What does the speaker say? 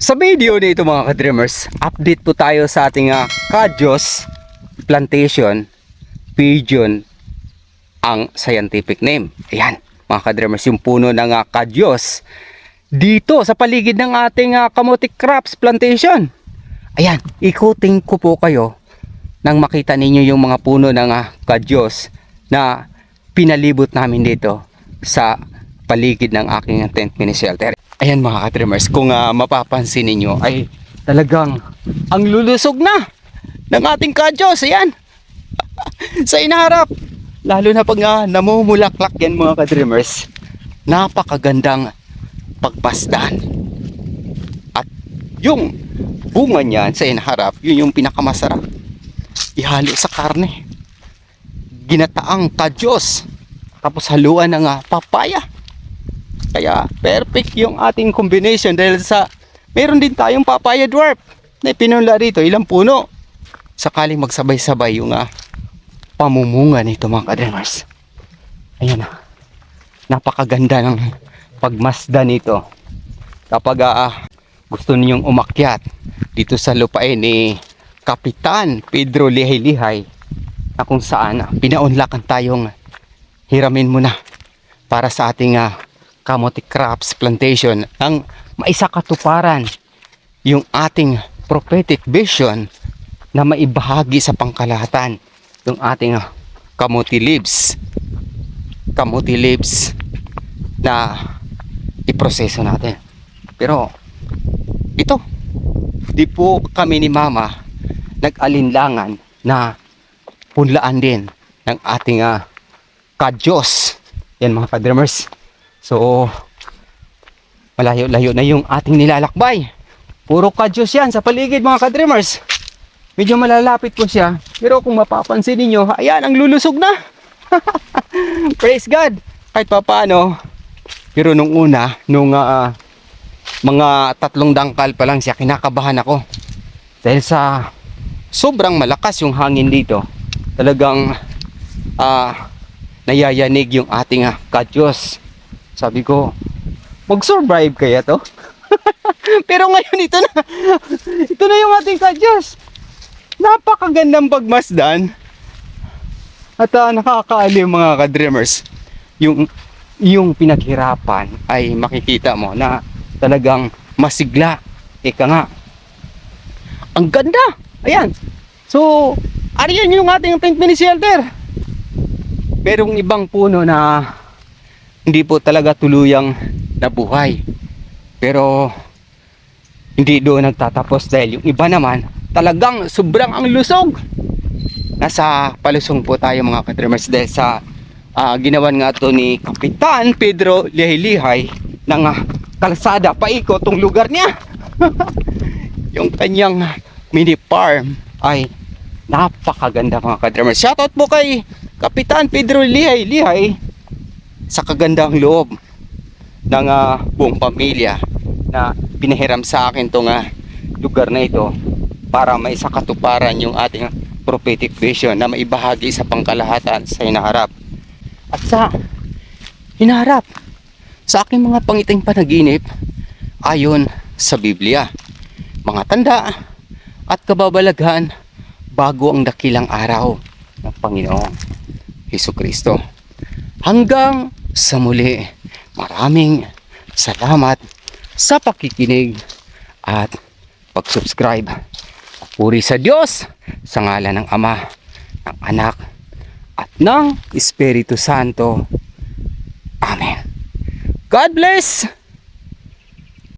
Sa video nito mga ka-dreamers, update po tayo sa ating Kajos Plantation Pigeon ang scientific name. Ayan mga ka-dreamers, yung puno ng Kajos dito sa paligid ng ating Kamote Crops Plantation. Ayan, ikutin ko po kayo nang makita ninyo yung mga puno ng Kajos na pinalibot namin dito sa paligid ng aking tent mini shelter. Ayan mga ka-dreamers, kung mapapansin ninyo ay talagang ang lulusog na ng ating Kajos. Ayan sa inaharap, lalo na pag namumulaklak yan mga ka-dreamers, napakagandang pagpasdan. At yung bunga niyan sa inaharap, yun yung pinakamasarap ihalo sa karne, ginataang Kajos tapos haluan ng papaya. Kaya perfect yung ating combination dahil sa meron din tayong papaya dwarf na pinunla rito, ilang puno. Sakaling magsabay-sabay yung pamumunga nito mga ka-dreamers. Ayan napakaganda ng pagmasda nito. Kapag gusto ninyong umakyat dito sa lupain ni Kapitan Pedro Lihay-Lihay, na kung saan pinaunlakan tayong hiramin muna para sa ating Kamote Crops Plantation ang maisakatuparan yung ating prophetic vision na maibahagi sa pangkalahatan yung ating kamote leaves na iproseso natin. Pero ito, di po kami ni Mama nag-alinlangan na punlaan din ng ating Kajos. Yan mga ka-dreamers. So, malayo-layo na yung ating nilalakbay. Puro Kajos yan sa paligid mga ka-dreamers. Medyo malalapit po siya. Pero kung mapapansin niyo, ayan, ang lulusog na. Praise God. Kahit pa paano. Pero nung una, nung mga 3 dangkal pa lang siya, kinakabahan ako. Dahil sa sobrang malakas yung hangin dito. Talagang nayayanig yung ating Kajos. Sabi ko, mag-survive kaya to? Pero ngayon ito na yung ating Kajos. Napakagandang pagmasdan. At nakakaaliw mga ka-dreamers. Yung pinaghirapan ay makikita mo na talagang masigla. Ika nga, ang ganda. Ayan. So, ariyan yung ating tent mini shelter. Merong ibang puno na hindi po talaga tuluyang nabuhay. Pero hindi doon nagtatapos dahil yung iba naman talagang sobrang ang lusog. Nasa palusong po tayo mga ka-dreamers dahil sa ginawan nga to ni Kapitan Pedro Lihay-Lihay ng kalsada paikot tong lugar niya. Yung kanyang mini farm ay napakaganda mga ka-dreamers. Shoutout po kay Kapitan Pedro Lihay-Lihay sa kagandang loob ng buong pamilya na pinahiram sa akin tong lugar na ito para may sakatuparan yung ating prophetic vision na maibahagi sa pangkalahatan sa hinaharap. At sa hinaharap sa aking mga pangiting panaginip ayon sa Biblia, mga tanda at kababalaghan bago ang dakilang araw ng Panginoong Hesukristo. Hanggang sa muli, maraming salamat sa pakikinig at pag-subscribe. Puri sa Diyos, sa ngalan ng Ama, ng Anak, at ng Espiritu Santo. Amen. God bless!